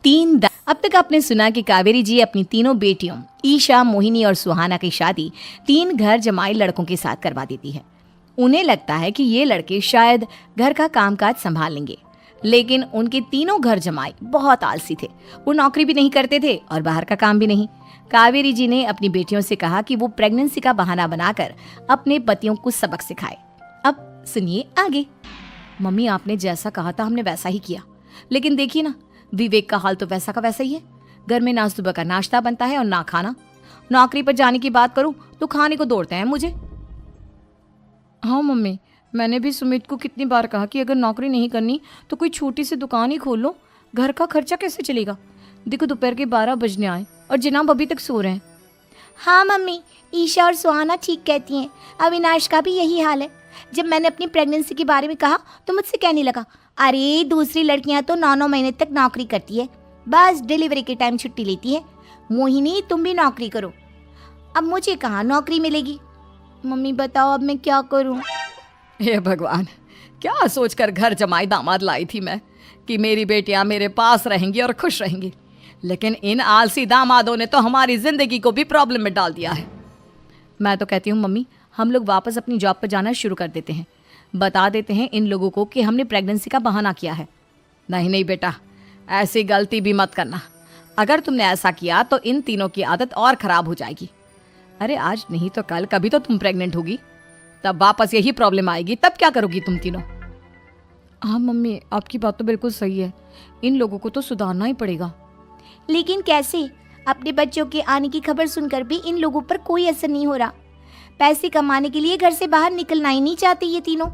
अब तक आपने सुना कि कावेरी जी अपनी तीनों बेटियों ईशा, मोहिनी और सुहाना की शादी 3 घर जमाई लड़कों के साथ करवा देती है। उन्हें लगता है कि ये लड़के शायद घर का कामकाज संभाल लेंगे, लेकिन उनके तीनों घर जमाई बहुत आलसी थे। वो नौकरी भी नहीं करते थे और बाहर का काम भी नहीं। कावेरी जी ने अपनी बेटियों से कहा कि वो प्रेगनेंसी का बहाना बनाकर अपने पतियों को सबक सिखाए। अब सुनिए आगे। मम्मी, आपने जैसा कहा था हमने वैसा ही किया, लेकिन देखिए ना, विवेक का हाल तो वैसा का वैसा ही है। घर में ना सुबह का नाश्ता बनता है और ना खाना। नौकरी पर जाने की बात करूं तो खाने को दौड़ते हैं मुझे। हाँ मम्मी, मैंने भी सुमित को कितनी बार कहा कि अगर नौकरी नहीं करनी तो कोई छोटी सी दुकान ही खोल लो। घर का खर्चा कैसे चलेगा? देखो दोपहर के 12 बजने आए और जनाब अभी तक सो रहे हैं। हाँ मम्मी, ईशा और सुहाना ठीक कहती हैं। अविनाश का भी यही हाल है। जब मैंने अपनी प्रेगनेंसी के बारे में कहा तो मुझसे कहने लगा, अरे दूसरी लड़कियां तो 9-9 महीने तक नौकरी करती है, बस डिलीवरी के टाइम छुट्टी लेती है। मोहिनी, तुम भी नौकरी करो। अब मुझे कहाँ नौकरी मिलेगी? मम्मी बताओ अब मैं क्या करूँ? हे भगवान, क्या सोचकर घर जमाई दामाद लाई थी मैं कि मेरी बेटियां मेरे पास रहेंगी और खुश रहेंगी, लेकिन इन आलसी दामादों ने तो हमारी जिंदगी को भी प्रॉब्लम में डाल दिया है। मैं तो कहती हूँ मम्मी, हम लोग वापस अपनी जॉब पर जाना शुरू कर देते हैं। बता देते हैं इन लोगों को कि हमने प्रेगनेंसी का बहाना किया है। नहीं नहीं बेटा, ऐसी गलती भी मत करना। अगर तुमने ऐसा किया तो इन तीनों की आदत और ख़राब हो जाएगी। अरे आज नहीं तो कल कभी तो तुम प्रेग्नेंट होगी, तब वापस यही प्रॉब्लम आएगी। तब क्या करोगी तुम तीनों? हाँ मम्मी, आपकी बात तो बिल्कुल सही है। इन लोगों को तो सुधारना ही पड़ेगा। लेकिन कैसे? अपने बच्चों के आने की खबर सुनकर भी इन लोगों पर कोई असर नहीं हो रहा। पैसे कमाने के लिए घर से बाहर निकलना ही नहीं चाहते ये तीनों।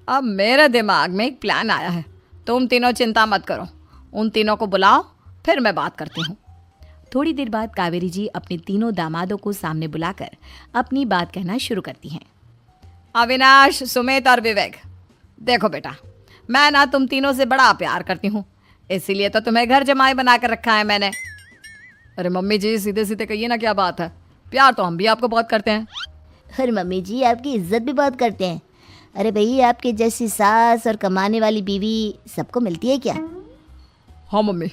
अब मेरे दिमाग में एक प्लान आया है। तुम तीनों चिंता मत करो, उन तीनों को बुलाओ, फिर मैं बात करती हूँ। थोड़ी देर बाद कावेरी जी अपने तीनों दामादों को सामने बुलाकर अपनी बात कहना शुरू करती हैं। अविनाश, सुमित और विवेक, देखो बेटा, मैं ना तुम तीनों से बड़ा प्यार करती हूँ, इसीलिए तो तुम्हें घर जमाई बना कर रखा है मैंने। अरे मम्मी जी, सीधे सीधे कहिए ना, क्या बात है? प्यार तो हम भी आपको बहुत करते हैं। अरे मम्मी जी, आपकी इज्जत भी बहुत करते हैं। अरे भाई, आपके जैसी सास और कमाने वाली बीवी सबको मिलती है क्या? हाँ मम्मी,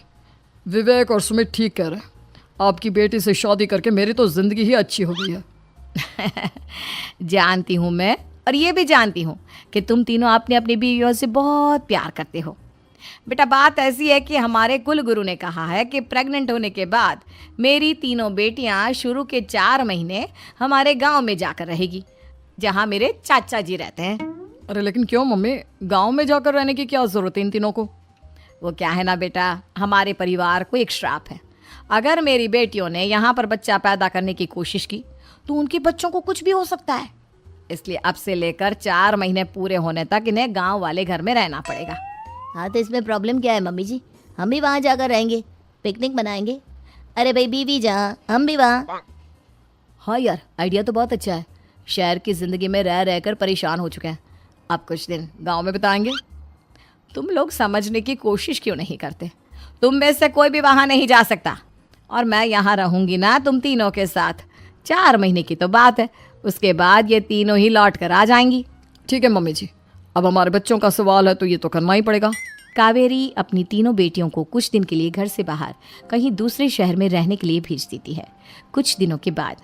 विवेक और सुमित ठीक कह रहे हैं। आपकी बेटी से शादी करके मेरी तो ज़िंदगी ही अच्छी हो गई है। जानती हूँ मैं, और ये भी जानती हूँ कि तुम तीनों अपने अपनी बीवियों से बहुत प्यार करते हो। बेटा, बात ऐसी है कि हमारे कुल गुरु ने कहा है कि प्रेग्नेंट होने के बाद मेरी तीनों बेटियां शुरू के 4 महीने हमारे गांव में जाकर रहेगी, जहां मेरे चाचा जी रहते हैं। अरे लेकिन क्यों मम्मी, गांव में जाकर रहने की क्या ज़रूरत है इन तीनों को? वो क्या है ना बेटा, हमारे परिवार को एक श्राप है। अगर मेरी बेटियों ने यहाँ पर बच्चा पैदा करने की कोशिश की तो उनके बच्चों को कुछ भी हो सकता है। इसलिए अब से लेकर 4 महीने पूरे होने तक इन्हें गाँव वाले घर में रहना पड़ेगा। हाँ तो इसमें प्रॉब्लम क्या है मम्मी जी? हम भी वहाँ जाकर रहेंगे, पिकनिक मनाएंगे। अरे भाई, बीवी जहाँ हम भी वहाँ। हाँ यार, आइडिया तो बहुत अच्छा है। शहर की ज़िंदगी में रह रहकर परेशान हो चुके हैं, अब कुछ दिन गांव में बिताएंगे। तुम लोग समझने की कोशिश क्यों नहीं करते? तुम में से कोई भी वहाँ नहीं जा सकता, और मैं यहाँ रहूँगी ना तुम तीनों के साथ। 4 महीने की तो बात है, उसके बाद ये तीनों ही लौट कर आ जाएंगी। ठीक है मम्मी जी, अब हमारे बच्चों का सवाल है तो ये तो करना ही पड़ेगा। कावेरी अपनी तीनों बेटियों को कुछ दिन के लिए घर से बाहर कहीं दूसरे शहर में रहने के लिए भेज देती है। कुछ दिनों के बाद,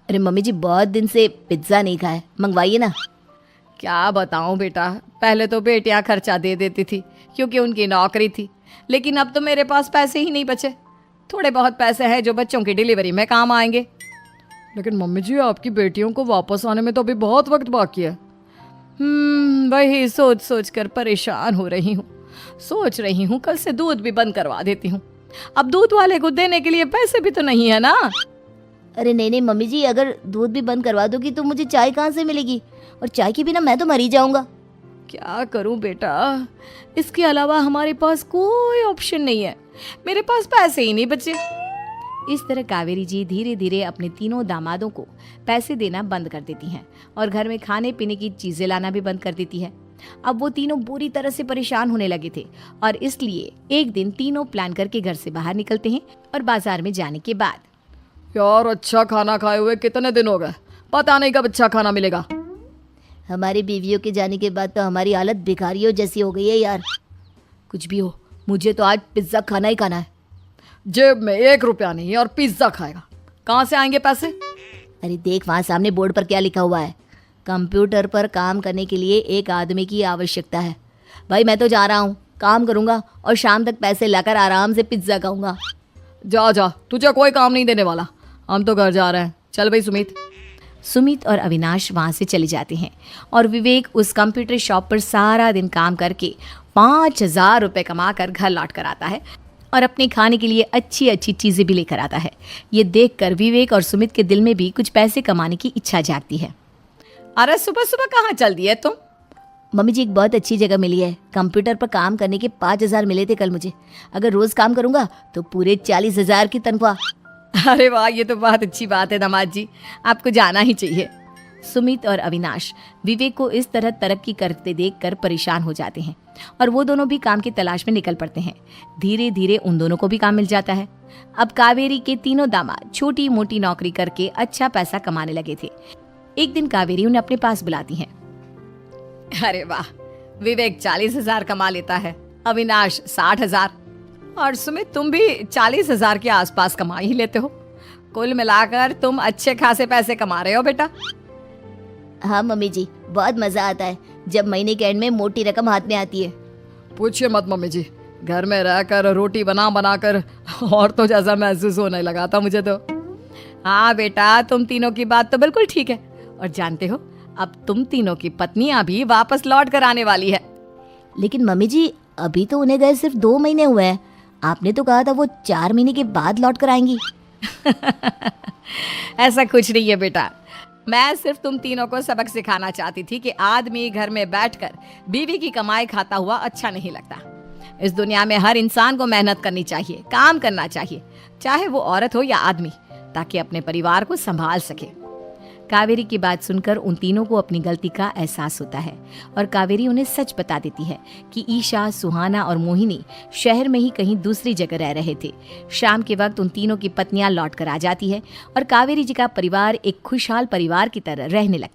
अरे मम्मी जी, बहुत दिन से पिज्ज़ा नहीं खाया, मंगवाइए ना। क्या बताऊं बेटा, पहले तो बेटियां खर्चा दे देती थी क्योंकि उनकी नौकरी थी, लेकिन अब तो मेरे पास पैसे ही नहीं बचे। थोड़े बहुत पैसे हैं जो बच्चों की डिलीवरी में काम आएंगे। लेकिन मम्मी जी, आपकी बेटियों को वापस आने में तो अभी बहुत वक्त बाकी है। वही सोच सोच कर परेशान हो रही हूँ। सोच रही हूँ कल से दूध भी बंद करवा देती हूँ। अब दूध वाले को देने के लिए पैसे भी तो नहीं है ना। अरे नहीं नहीं मम्मी जी, अगर दूध भी बंद करवा दोगी तो मुझे चाय कहाँ से मिलेगी? और चाय के बिना मैं तो मर ही जाऊंगा। क्या करूं बेटा, इसके अलावा हमारे पास कोई ऑप्शन नहीं है। मेरे पास पैसे ही नहीं बचे। इस तरह कावेरी जी धीरे धीरे अपने तीनों दामादों को पैसे देना बंद कर देती हैं और घर में खाने पीने की चीज़ें लाना भी बंद कर देती है। अब वो तीनों बुरी तरह से परेशान होने लगे थे और इसलिए एक दिन तीनों प्लान करके घर से बाहर निकलते हैं। और बाजार में जाने के बाद, यार अच्छा खाना खाए हुए कितने दिन हो गए, पता नहीं कब अच्छा खाना मिलेगा। हमारी बीवियों के जाने के बाद तो हमारी हालत भिखारियों जैसी हो गई है यार। कुछ भी हो, मुझे तो आज पिज्ज़ा खाना ही खाना है। जेब में 1 रुपया नहीं और पिज्ज़ा खाएगा, कहाँ से आएंगे पैसे? अरे देख वहाँ सामने बोर्ड पर क्या लिखा हुआ है, कंप्यूटर पर काम करने के लिए एक आदमी की आवश्यकता है। भाई मैं तो जा रहा हूँ, काम करूँगा और शाम तक पैसे लाकर आराम से पिज्ज़ा खाऊंगा। जा जा, तुझे कोई काम नहीं देने वाला, हम तो घर जा रहे हैं। चल भाई सुमित। सुमित और अविनाश वहाँ से चले जाते हैं और विवेक उस कंप्यूटर शॉप पर सारा दिन काम करके 5,000 रुपये कमा कर घर लौट कर आता है और अपने खाने के लिए अच्छी अच्छी चीज़ें भी लेकर आता है। ये देखकर विवेक और सुमित के दिल में भी कुछ पैसे कमाने की इच्छा जागती है। अरे सुबह सुबह कहाँ चल दी है तुम? मम्मी जी एक बहुत अच्छी जगह मिली है, कंप्यूटर पर काम करने के 5,000 मिले थे कल मुझे। अगर रोज़ काम करूँगा तो पूरे 40,000 की तनख्वाह। अरे वाह, ये तो बहुत अच्छी बात है दामाद जी, आपको जाना ही चाहिए। सुमित और अविनाश विवेक को इस तरह तरक्की करते देखकर परेशान हो जाते हैं और वो दोनों भी काम की तलाश में निकल पड़ते हैं। धीरे धीरे उन दोनों को भी काम मिल जाता है। अब कावेरी के तीनों दामाद छोटी मोटी नौकरी करके अच्छा पैसा कमाने लगे थे। एक दिन कावेरी उन्हें अपने पास बुलाती है। अरे वाह, विवेक 40,000 कमा लेता है, अविनाश 60,000 और सुमित तुम भी 40,000 के आसपास कमा ही लेते हो। कुल मिलाकर तुम अच्छे खासे पैसे कमा रहे हो बेटा। हाँ मम्मी जी, बहुत मज़ा आता है जब महीने के एंड में मोटी रकम हाथ में आती है। पूछिए मत मम्मी जी, घर में रहकर रोटी बना बना कर और तो जैसा महसूस होने लगा था मुझे तो। हाँ बेटा, तुम तीनों की बात तो बिल्कुल ठीक है। और जानते हो, अब तुम तीनों की पत्नियां भी वापस लौट कर आने वाली है। लेकिन मम्मी जी अभी तो उन्हें गए सिर्फ 2 महीने हुए हैं, आपने तो कहा था वो 4 महीने के बाद लौट कर आएंगी। ऐसा कुछ नहीं है बेटा, मैं सिर्फ तुम तीनों को सबक सिखाना चाहती थी कि आदमी घर में बैठकर बीवी की कमाई खाता हुआ अच्छा नहीं लगता। इस दुनिया में हर इंसान को मेहनत करनी चाहिए, काम करना चाहिए, चाहे वो औरत हो या आदमी, ताकि अपने परिवार को संभाल सके। कावेरी की बात सुनकर उन तीनों को अपनी गलती का एहसास होता है और कावेरी उन्हें सच बता देती है कि ईशा, सुहाना और मोहिनी शहर में ही कहीं दूसरी जगह रह रहे थे। शाम के वक्त उन तीनों की पत्नियां लौट कर आ जाती है और कावेरी जी का परिवार एक खुशहाल परिवार की तरह रहने लगता है।